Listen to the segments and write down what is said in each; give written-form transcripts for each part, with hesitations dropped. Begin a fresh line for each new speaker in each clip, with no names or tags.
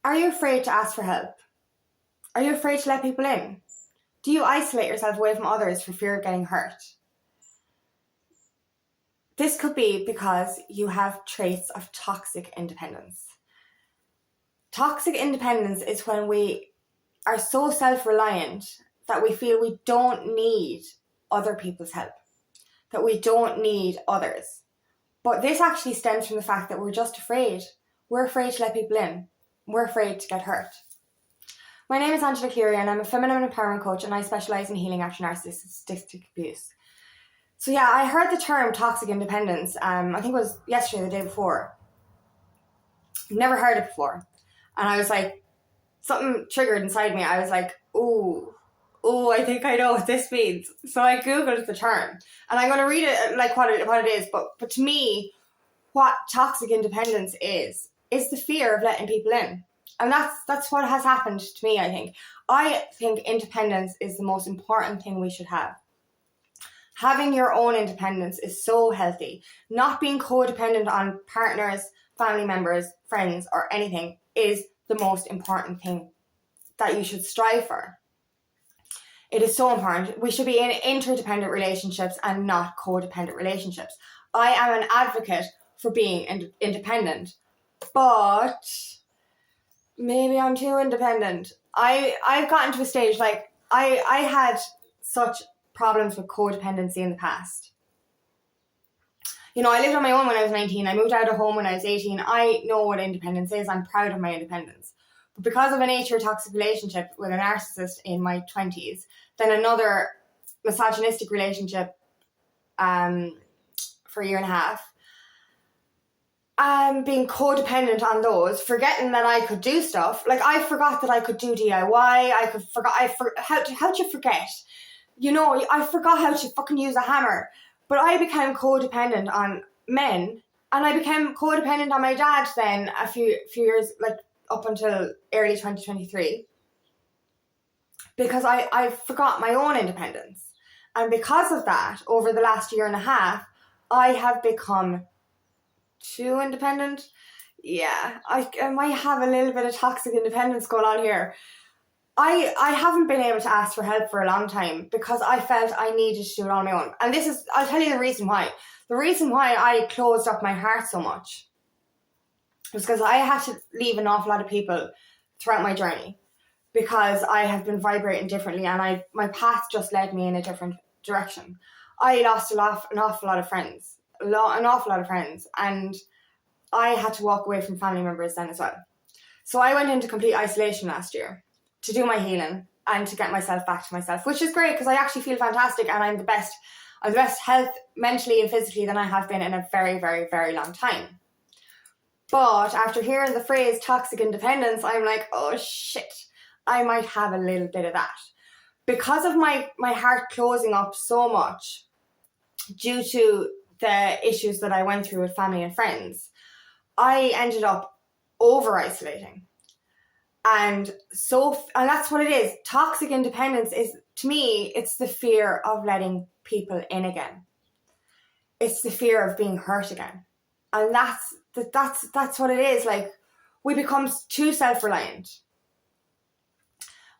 Are you afraid to ask for help? Are you afraid to let people in? Do you isolate yourself away from others for fear of getting hurt? This could be because you have traits of toxic independence. Toxic independence is when we are so self-reliant that we feel we don't need other people's help, that we don't need others. But this actually stems from the fact that we're just afraid. We're afraid to let people in. We're afraid to get hurt. My name is Angela Cleary and I'm a feminine empowerment coach, and I specialise in healing after narcissistic abuse. So yeah, I heard the term toxic independence, I think it was yesterday or the day before. Never heard it before. And I was like, something triggered inside me. I was like, oh, I think I know what this means. So I Googled the term, and I'm going to read it like what it is. But to me, what toxic independence is the fear of letting people in. And that's what has happened to me, I think. I think independence is the most important thing we should have. Having your own independence is so healthy. Not being codependent on partners, family members, friends, or anything is the most important thing that you should strive for. It is so important. We should be in interdependent relationships and not codependent relationships. I am an advocate for being independent, but maybe I'm too independent. I've gotten to a stage, like, I had such problems with codependency in the past. You know, I lived on my own when I was 19. I moved out of home when I was 18. I know what independence is. I'm proud of my independence. But because of a nature toxic relationship with a narcissist in my 20s, then another misogynistic relationship for a year and a half, being codependent on those, forgetting that I could do stuff. Like, I forgot that I could do DIY. How do you forget? You know, I forgot how to fucking use a hammer. But I became codependent on men, and I became codependent on my dad then a few years, like up until early 2023, because I forgot my own independence. And because of that, over the last year and a half, I have become too independent. Yeah, I might have a little bit of toxic independence going on here. I haven't been able to ask for help for a long time because I felt I needed to do it on my own. And I'll tell you the reason why. The reason why I closed up my heart so much was because I had to leave an awful lot of people throughout my journey, because I have been vibrating differently, and my path just led me in a different direction. I lost an awful lot of friends, and I had to walk away from family members then as well. So I went into complete isolation last year to do my healing and to get myself back to myself, which is great because I actually feel fantastic, and I'm the best health mentally and physically than I have been in a very, very, very long time. But after hearing the phrase toxic independence, I'm like, oh shit, I might have a little bit of that. Because of my heart closing up so much due to the issues that I went through with family and friends, I ended up over-isolating. And that's what it is. Toxic independence is, to me, it's the fear of letting people in again. It's the fear of being hurt again. And that's what it is. Like, we become too self-reliant.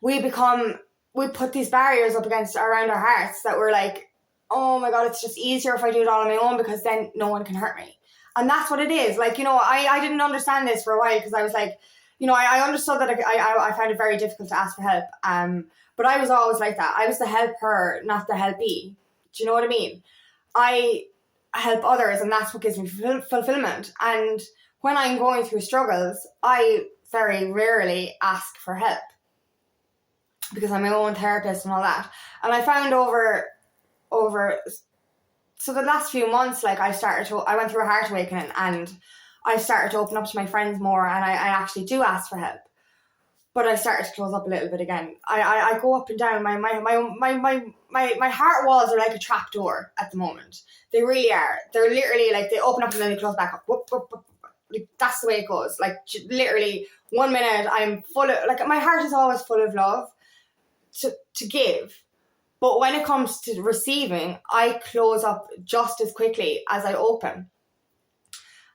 We put these barriers up around our hearts that we're like, oh my God, it's just easier if I do it all on my own because then no one can hurt me. And that's what it is. Like, you know, I didn't understand this for a while because I was like, you know, I understood that I found it very difficult to ask for help. But I was always like that. I was the helper, not the helpee. Do you know what I mean? I help others, and that's what gives me fulfillment. And when I'm going through struggles, I very rarely ask for help because I'm my own therapist and all that. And I found over so the last few months, like, I went through a heart awakening, and I started to open up to my friends more, and I actually do ask for help. But I started to close up a little bit again. I go up and down. My heart walls are like a trap door at the moment. They really are. They're literally like, they open up and then they close back up. Whoop, whoop, whoop. Like, that's the way it goes. Like, literally 1 minute I'm full of, like, my heart is always full of love to give. But when it comes to receiving, I close up just as quickly as I open.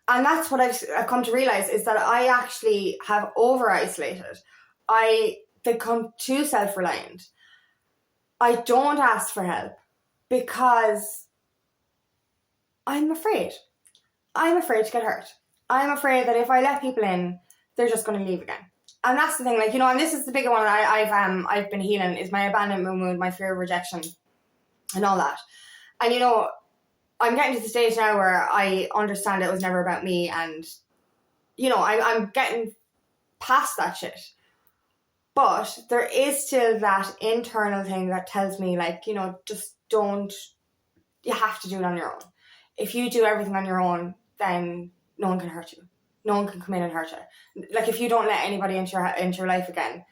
And that's what I've come to realize, is that I actually have over-isolated. I become too self-reliant. I don't ask for help because I'm afraid. I'm afraid to get hurt. I'm afraid that if I let people in, they're just going to leave again. And that's the thing, like, you know, and this is the bigger one that I've been healing, is my abandonment wound, my fear of rejection, and all that. And, you know, I'm getting to the stage now where I understand it was never about me, and, you know, I'm getting past that shit. But there is still that internal thing that tells me, like, you know, just don't, you have to do it on your own. If you do everything on your own, then no one can hurt you. No one can come in and hurt you. Like, if you don't let anybody into your life again,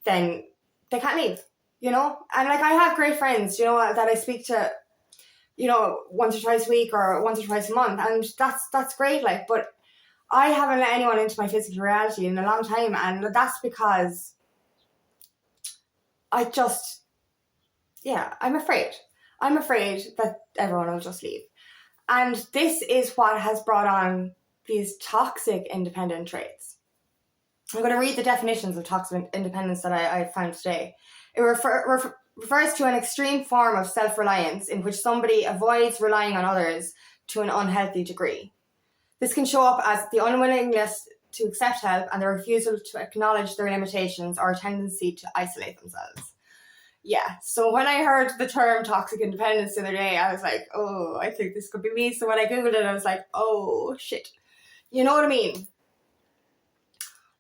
then they can't leave, you know? And, like, I have great friends, you know, that I speak to, you know, once or twice a week or once or twice a month. And that's great, like, but I haven't let anyone into my physical reality in a long time. And that's because I just, yeah, I'm afraid. I'm afraid that everyone will just leave. And this is what has brought on these toxic independent traits. I'm going to read the definitions of toxic independence that I found today. It refers to an extreme form of self-reliance in which somebody avoids relying on others to an unhealthy degree. This can show up as the unwillingness to accept help and the refusal to acknowledge their limitations, or a tendency to isolate themselves. Yeah, so when I heard the term toxic independence the other day, I was like, oh, I think this could be me. So when I Googled it, I was like, oh, shit. You know what I mean?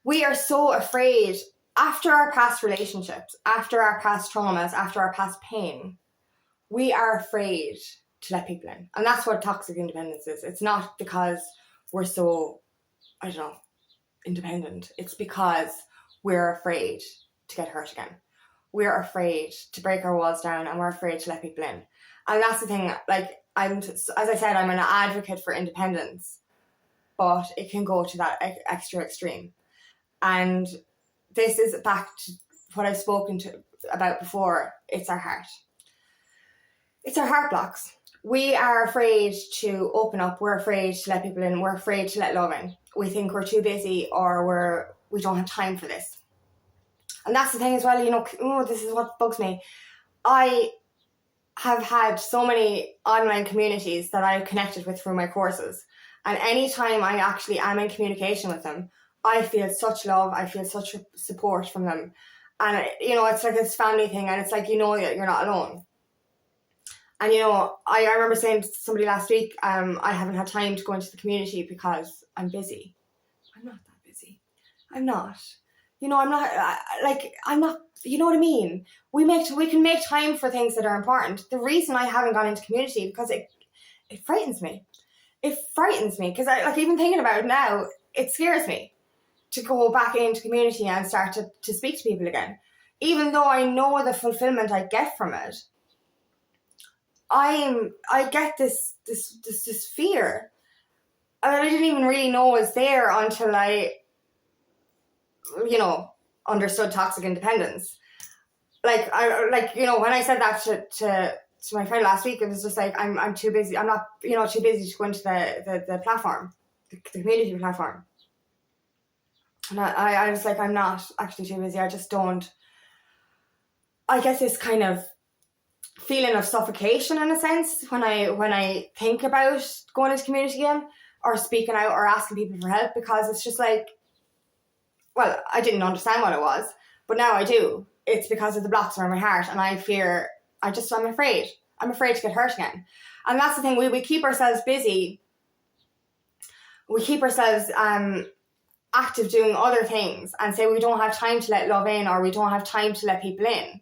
We are so afraid, after our past relationships, after our past traumas, after our past pain, we are afraid to let people in. And that's what toxic independence is. It's not because we're so, I don't know, independent. It's because we're afraid to get hurt again. We're afraid to break our walls down, and we're afraid to let people in. And that's the thing, like, as I said, I'm an advocate for independence, but it can go to that extra extreme. And this is back to what I've spoken about before. It's our heart. It's our heart blocks. We are afraid to open up. We're afraid to let people in. We're afraid to let love in. We think we're too busy, or we don't have time for this. And that's the thing as well, you know, this is what bugs me. I have had so many online communities that I've connected with through my courses. And anytime I actually am in communication with them, I feel such love. I feel such support from them. And, you know, it's like this family thing, and it's like, you know, that you're not alone. And, you know, I remember saying to somebody last week, I haven't had time to go into the community because I'm busy. I'm not that busy. I'm not. You know, I'm not, you know what I mean? We can make time for things that are important. The reason I haven't gone into community, because it frightens me. It frightens me, because I even thinking about it now, it scares me to go back into community and start to speak to people again. Even though I know the fulfillment I get from it, I get this fear. And I didn't even really know was there until I, you know, understood toxic independence. Like, you know, when I said that to my friend last week, it was just like, I'm too busy. I'm not, you know, too busy to go into the platform, the community platform. And I was like, I'm not actually too busy. I just don't. I get this kind of feeling of suffocation in a sense when I think about going into community again, or speaking out, or asking people for help, because it's just like, well, I didn't understand what it was, but now I do. It's because of the blocks around my heart, and I'm afraid. I'm afraid to get hurt again. And that's the thing, we keep ourselves busy. We keep ourselves active doing other things, and say we don't have time to let love in, or we don't have time to let people in.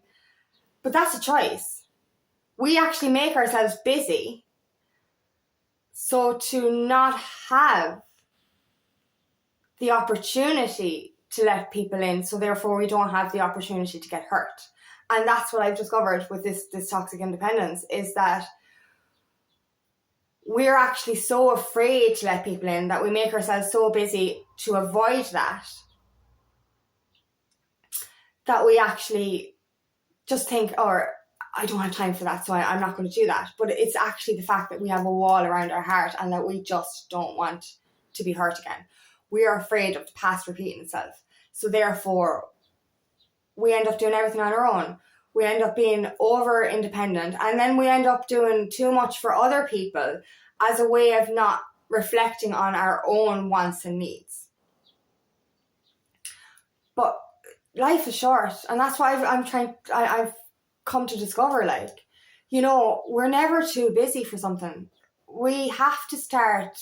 But that's a choice. We actually make ourselves busy so to not have the opportunity to let people in, so therefore we don't have the opportunity to get hurt. And that's what I've discovered with this toxic independence, is that we're actually so afraid to let people in that we make ourselves so busy to avoid that we actually just think, or I don't have time for that, so I'm not going to do that. But it's actually the fact that we have a wall around our heart, and that we just don't want to be hurt again. We are afraid of the past repeating itself. So therefore, we end up doing everything on our own. We end up being over independent, and then we end up doing too much for other people as a way of not reflecting on our own wants and needs. But life is short, and that's why I've come to discover, like, you know, we're never too busy for something. We have to start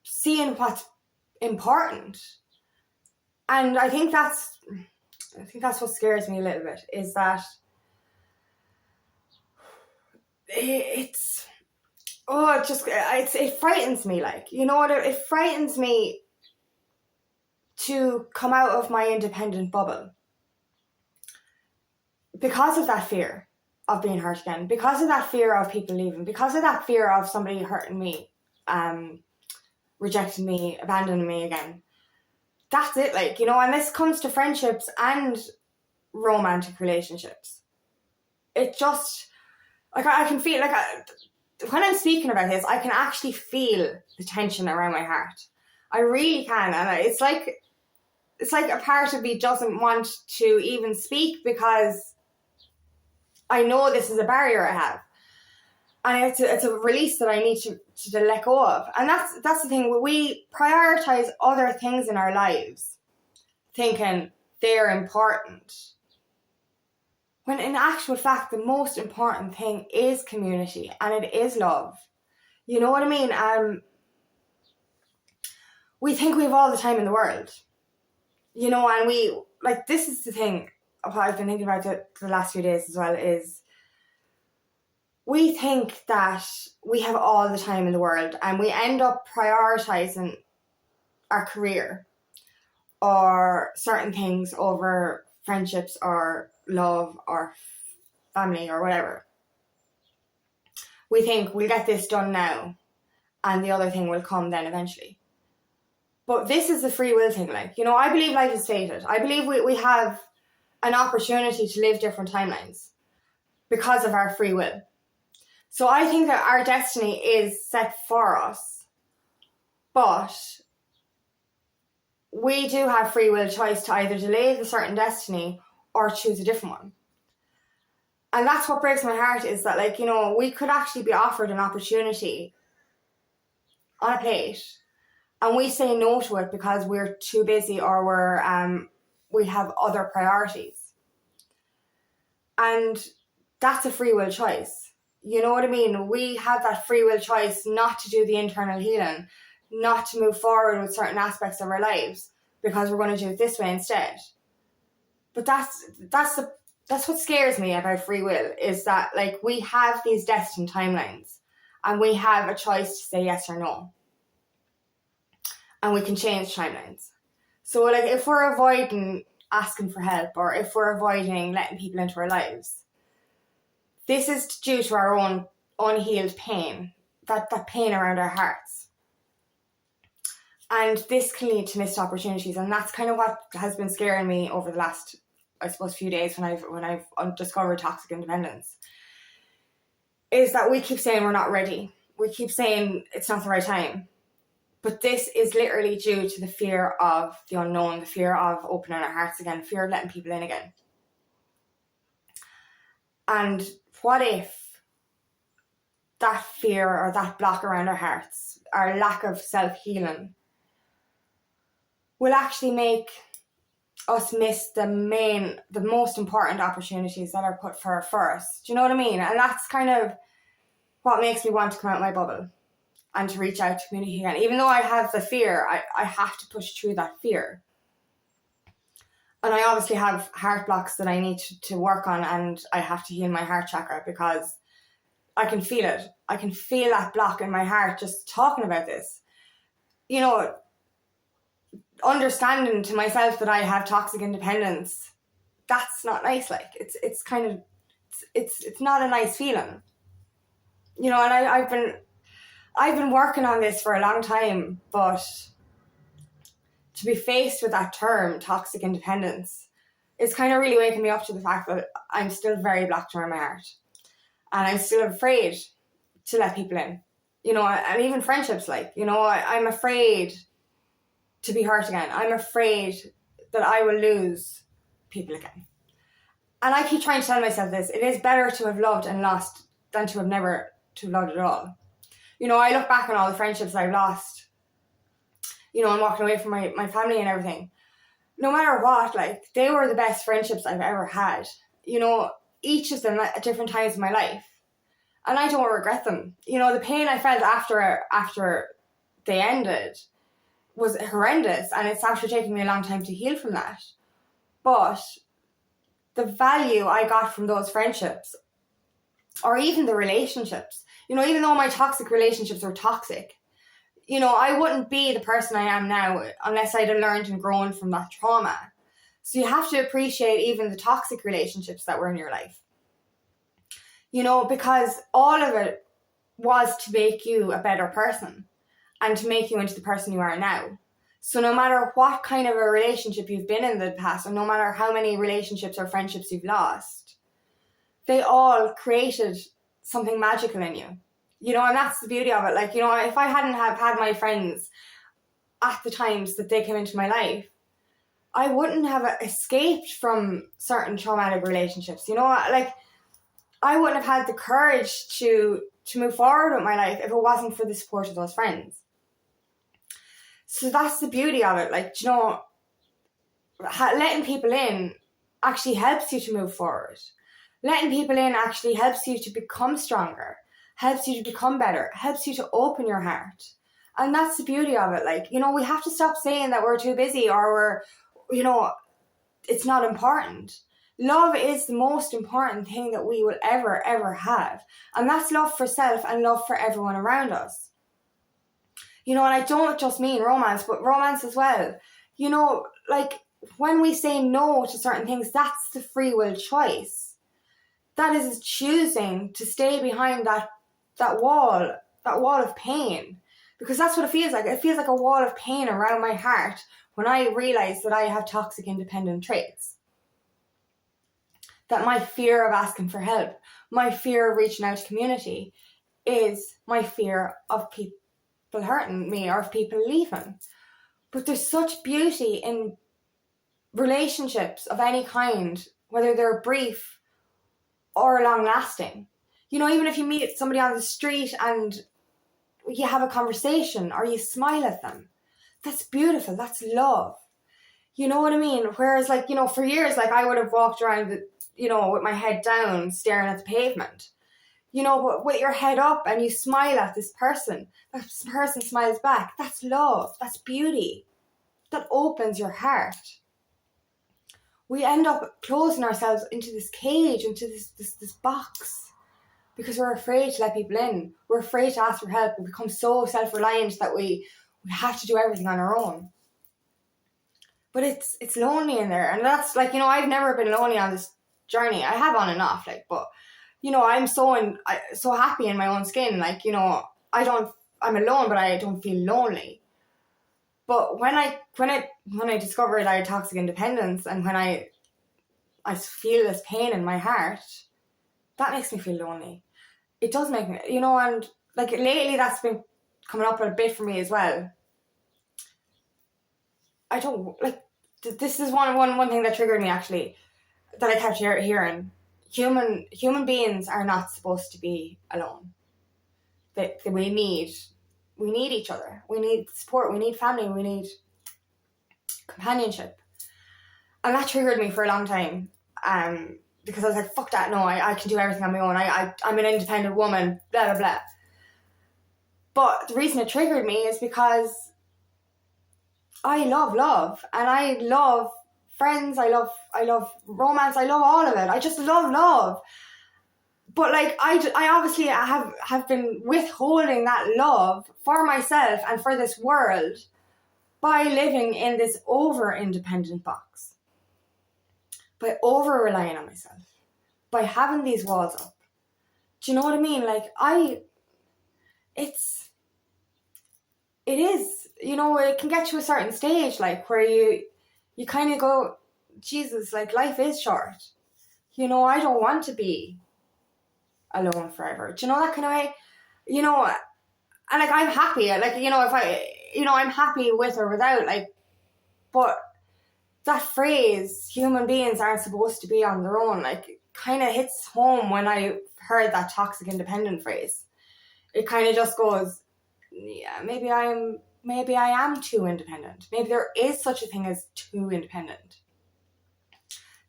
seeing what's important. And I think that's what scares me a little bit, is that it frightens me, like, you know what, it frightens me to come out of my independent bubble because of that fear of being hurt again, because of that fear of people leaving, because of that fear of somebody hurting me, rejecting me, abandoning me again. That's it, like, you know, and this comes to friendships and romantic relationships. It just, like, I can feel, like, when I'm speaking about this, I can actually feel the tension around my heart. I really can, and it's like a part of me doesn't want to even speak, because I know this is a barrier I have, and it's a release that I need to let go of. And that's the thing. We prioritize other things in our lives, thinking they're important, when in actual fact the most important thing is community, and it is love. You know what I mean? We think we have all the time in the world, you know, and we, like, this is the thing of what I've been thinking about the last few days as well, is we think that we have all the time in the world, and we end up prioritizing our career or certain things over friendships or love or family or whatever. We think we'll get this done now and the other thing will come then eventually. But this is the free will thing, like, you know, I believe life is fated. I believe we have an opportunity to live different timelines because of our free will. So I think that our destiny is set for us, but we do have free will choice to either delay the certain destiny or choose a different one. And that's what breaks my heart, is that, like, you know, we could actually be offered an opportunity on a plate, and we say no to it because we're too busy, or we have other priorities. And that's a free will choice. You know what I mean? We have that free will choice not to do the internal healing, not to move forward with certain aspects of our lives, because we're going to do it this way instead. But that's what scares me about free will, is that, like, we have these destined timelines, and we have a choice to say yes or no. And we can change timelines. So, like, if we're avoiding asking for help, or if we're avoiding letting people into our lives, this is due to our own unhealed pain, that pain around our hearts. And this can lead to missed opportunities. And that's kind of what has been scaring me over the last, I suppose, few days when I've discovered toxic independence, is that we keep saying we're not ready. We keep saying it's not the right time. But this is literally due to the fear of the unknown, the fear of opening our hearts again, the fear of letting people in again. And what if that fear or that block around our hearts, our lack of self-healing, will actually make us miss the most important opportunities that are put for us. Do you know what I mean? And that's kind of what makes me want to come out of my bubble and to reach out to community again. Even though I have the fear, I have to push through that fear. And I obviously have heart blocks that I need to work on, and I have to heal my heart chakra, because I can feel it. I can feel that block in my heart just talking about this. You know, understanding to myself that I have toxic independence, that's not nice. Like, it's kind of, it's not a nice feeling. You know, and I've been working on this for a long time, but to be faced with that term, toxic independence, is kind of really waking me up to the fact that I'm still very blocked around my heart. And I'm still afraid to let people in, You know, and even friendships, like, you know, I'm afraid to be hurt again. I'm afraid that I will lose people again. And I keep trying to tell myself this. It is better to have loved and lost than to have never to have loved at all. You know, I look back on all the friendships I've lost, you know, and walking away from my family and everything. No matter what, like, they were the best friendships I've ever had. You know, each of them at different times in my life. And I don't regret them. You know, the pain I felt after they ended was horrendous, and it's actually taken me a long time to heal from that. But the value I got from those friendships, or even the relationships, you know, even though my toxic relationships were toxic, you know, I wouldn't be the person I am now unless I'd have learned and grown from that trauma. So you have to appreciate even the toxic relationships that were in your life. You know, because all of it was to make you a better person and to make you into the person you are now. So no matter what kind of a relationship you've been in the past, and no matter how many relationships or friendships you've lost, they all created something magical in you. You know, and that's the beauty of it. Like, you know, if I hadn't have had my friends at the times that they came into my life, I wouldn't have escaped from certain traumatic relationships. You know, like, I wouldn't have had the courage to move forward with my life if it wasn't for the support of those friends. So that's the beauty of it. Like, you know, letting people in actually helps you to move forward. Letting people in actually helps you to become stronger, helps you to become better, helps you to open your heart. And that's the beauty of it. Like, you know, we have to stop saying that we're too busy or we're, you know, it's not important. Love is the most important thing that we will ever have. And that's love for self and love for everyone around us. You know, and I don't just mean romance, but romance as well. You know, like, when we say no to certain things, that's the free will choice. That is choosing to stay behind that wall of pain. Because that's what it feels like. It feels like a wall of pain around my heart when I realize that I have toxic independent traits. That my fear of asking for help, my fear of reaching out to community is my fear of people hurting me or of people leaving. But there's such beauty in relationships of any kind, whether they're brief or long lasting. You know, even if you meet somebody on the street and you have a conversation or you smile at them, that's beautiful, that's love. You know what I mean? Whereas, like, you know, for years, like, I would have walked around, you know, with my head down, staring at the pavement. You know, with your head up and you smile at this person. That person smiles back. That's love. That's beauty. That opens your heart. We end up closing ourselves into this cage, into this box, because we're afraid to let people in. We're afraid to ask for help. We become so self-reliant that we have to do everything on our own. But it's lonely in there. And that's, like, you know, I've never been lonely on this journey. I have on and off, like, but, you know, I'm so happy in my own skin. Like, you know, I'm alone, but I don't feel lonely. But when I discovered I had toxic independence, and when I feel this pain in my heart, that makes me feel lonely. It does make me, you know, and, like, lately that's been coming up a bit for me as well. I don't, like, this is one thing that triggered me, actually, that I kept hearing. Human beings are not supposed to be alone. That we need each other. We need support. We need family. We need companionship. And that triggered me for a long time. Because I was like, fuck that, no, I can do everything on my own. I'm an independent woman, blah, blah, blah. But the reason it triggered me is because I love, and I love friends, I love romance, I love all of it. I just love. But, like, I obviously have been withholding that love for myself and for this world by living in this over-independent box. By over-relying on myself. By having these walls up. Do you know what I mean? Like, it is, you know, it can get to a certain stage, like, where you kind of go, Jesus, like, life is short. You know, I don't want to be alone forever. Do you know that kind of way? You know, And like, I'm happy. Like, you know, if I, you know, I'm happy with or without, like, but that phrase, human beings aren't supposed to be on their own, like, kind of hits home when I heard that toxic independent phrase. It kind of just goes, yeah, maybe I am too independent. Maybe there is such a thing as too independent.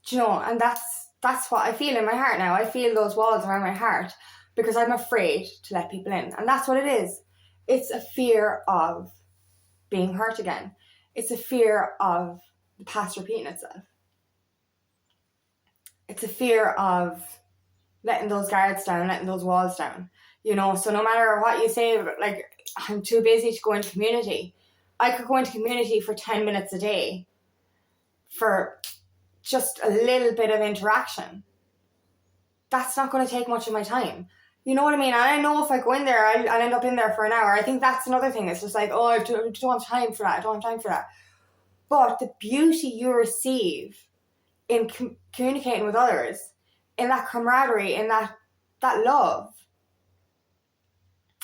Do you know? And that's what I feel in my heart now. I feel those walls around my heart because I'm afraid to let people in. And that's what it is. It's a fear of being hurt again. It's a fear of the past repeating itself. It's a fear of letting those guards down, letting those walls down. You know, so no matter what you say, like, I'm too busy to go into community. I could go into community for 10 minutes a day for just a little bit of interaction. That's not going to take much of my time. You know what I mean? And I know if I go in there, I'll end up in there for an hour. I think that's another thing. It's just like, oh, I don't have time for that. I don't have time for that. But the beauty you receive in communicating with others, in that camaraderie, in that love,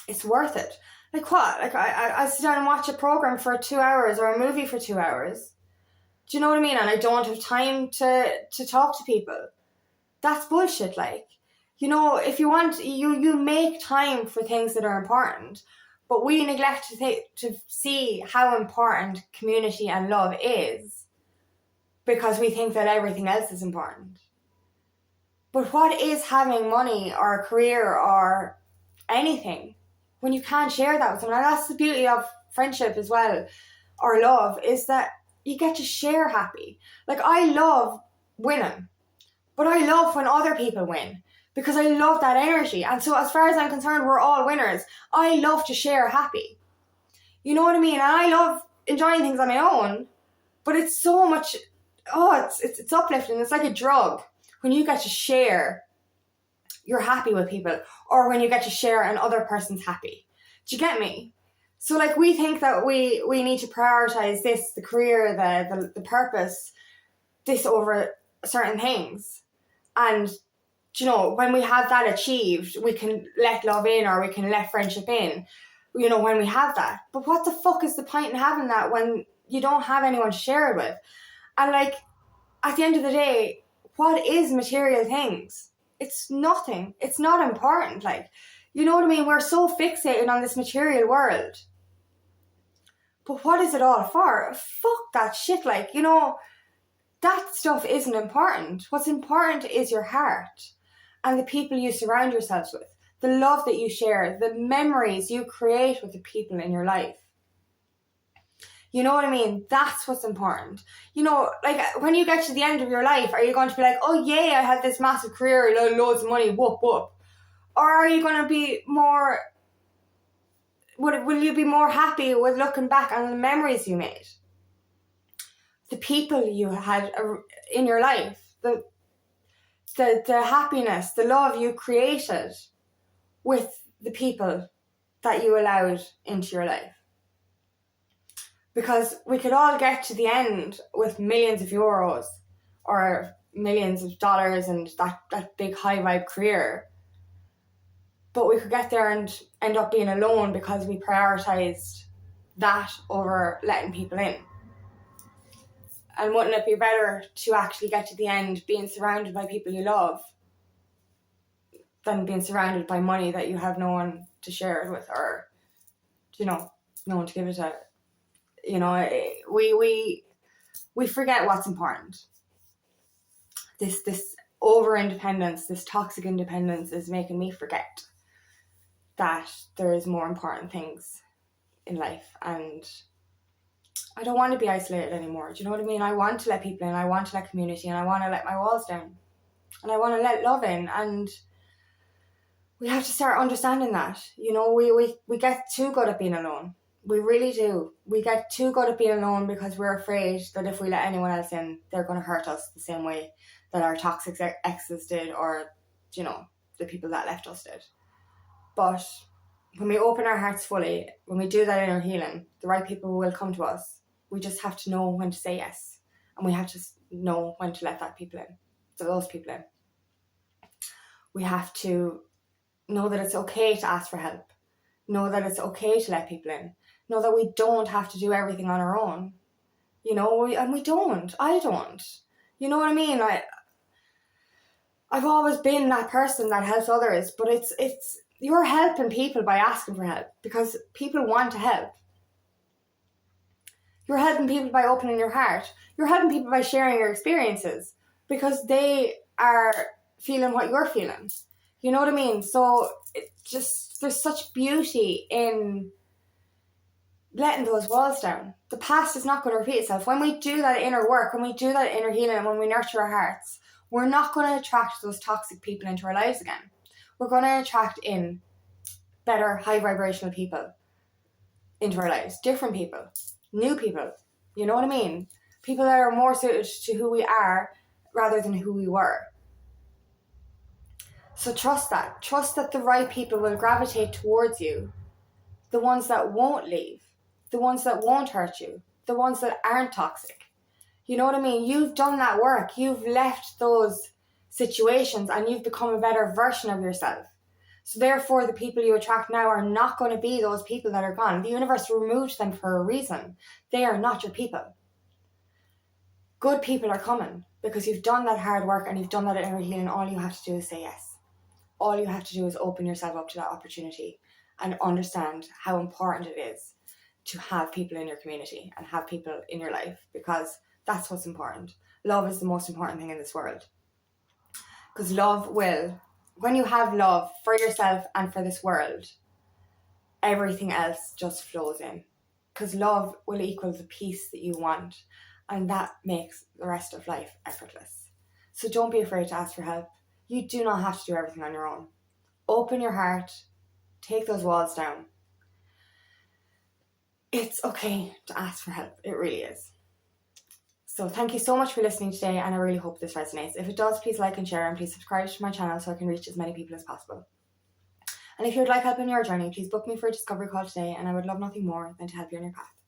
it's worth it. Like what? Like I sit down and watch a program for 2 hours or a movie for 2 hours. Do you know what I mean? And I don't have time to talk to people. That's bullshit. Like, you know, if you want, you make time for things that are important, but we neglect to see how important community and love is because we think that everything else is important. But what is having money or a career or anything when you can't share that with someone? And that's the beauty of friendship as well, or love, is that you get to share happy. Like, I love winning, but I love when other people win because I love that energy. And so as far as I'm concerned, we're all winners. I love to share happy. You know what I mean? And I love enjoying things on my own, but it's so much, it's uplifting. It's like a drug when you get to share you're happy with people, or when you get to share and other person's happy. Do you get me? So like, we think that we need to prioritize this, the career, the purpose, this over certain things. And, you know, when we have that achieved, we can let love in, or we can let friendship in, you know, when we have that. But what the fuck is the point in having that when you don't have anyone to share it with? And like, at the end of the day, what is material things? It's nothing. It's not important. Like, you know what I mean? We're so fixated on this material world. But what is it all for? Fuck that shit. Like, you know, that stuff isn't important. What's important is your heart and the people you surround yourselves with, the love that you share, the memories you create with the people in your life. You know what I mean? That's what's important. You know, like, when you get to the end of your life, are you going to be like, oh yay, I had this massive career, loads of money, whoop whoop? Or are you going to be more, will you be more happy with looking back on the memories you made? The people you had in your life, the happiness, the love you created with the people that you allowed into your life. Because we could all get to the end with millions of euros or millions of dollars and that big high vibe career. But we could get there and end up being alone because we prioritized that over letting people in. And wouldn't it be better to actually get to the end being surrounded by people you love than being surrounded by money that you have no one to share it with, or, you know, no one to give it to? You know, we forget what's important. This over independence, this toxic independence is making me forget that there is more important things in life, and I don't want to be isolated anymore. Do you know what I mean? I want to let people in, I want to let community, and I want to let my walls down, and I want to let love in. And we have to start understanding that. You know, we get too good at being alone. We really do. We get too good at being alone because we're afraid that if we let anyone else in, they're going to hurt us the same way that our toxic exes did, or, you know, the people that left us did. But when we open our hearts fully, when we do that inner healing, the right people will come to us. We just have to know when to say yes, and we have to know when to let those people in. We have to know that it's okay to ask for help. Know that it's okay to let people in. Know that we don't have to do everything on our own. You know, and we don't. I don't. You know what I mean? I've always been that person that helps others, but it's you're helping people by asking for help because people want to help. You're helping people by opening your heart. You're helping people by sharing your experiences because they are feeling what you're feeling. You know what I mean? So there's such beauty in letting those walls down. The past is not going to repeat itself. When we do that inner work, when we do that inner healing, and when we nurture our hearts, we're not going to attract those toxic people into our lives again. We're going to attract in better, high vibrational people into our lives. Different people, new people. You know what I mean? People that are more suited to who we are rather than who we were. So trust that. Trust that the right people will gravitate towards you. The ones that won't leave. The ones that won't hurt you. The ones that aren't toxic. You know what I mean? You've done that work. You've left those situations and you've become a better version of yourself. So therefore, the people you attract now are not going to be those people that are gone. The universe removed them for a reason. They are not your people. Good people are coming because you've done that hard work and you've done that inner healing. All you have to do is say yes. All you have to do is open yourself up to that opportunity and understand how important it is to have people in your community and have people in your life, because that's what's important. Love is the most important thing in this world. Because when you have love for yourself and for this world, everything else just flows in. Because love will equal the peace that you want, and that makes the rest of life effortless. So don't be afraid to ask for help. You do not have to do everything on your own. Open your heart, take those walls down. It's okay to ask for help. It really is. So thank you so much for listening today, and I really hope this resonates. If it does, please like and share, and please subscribe to my channel so I can reach as many people as possible. And if you would like help in your journey, please book me for a discovery call today, and I would love nothing more than to help you on your path.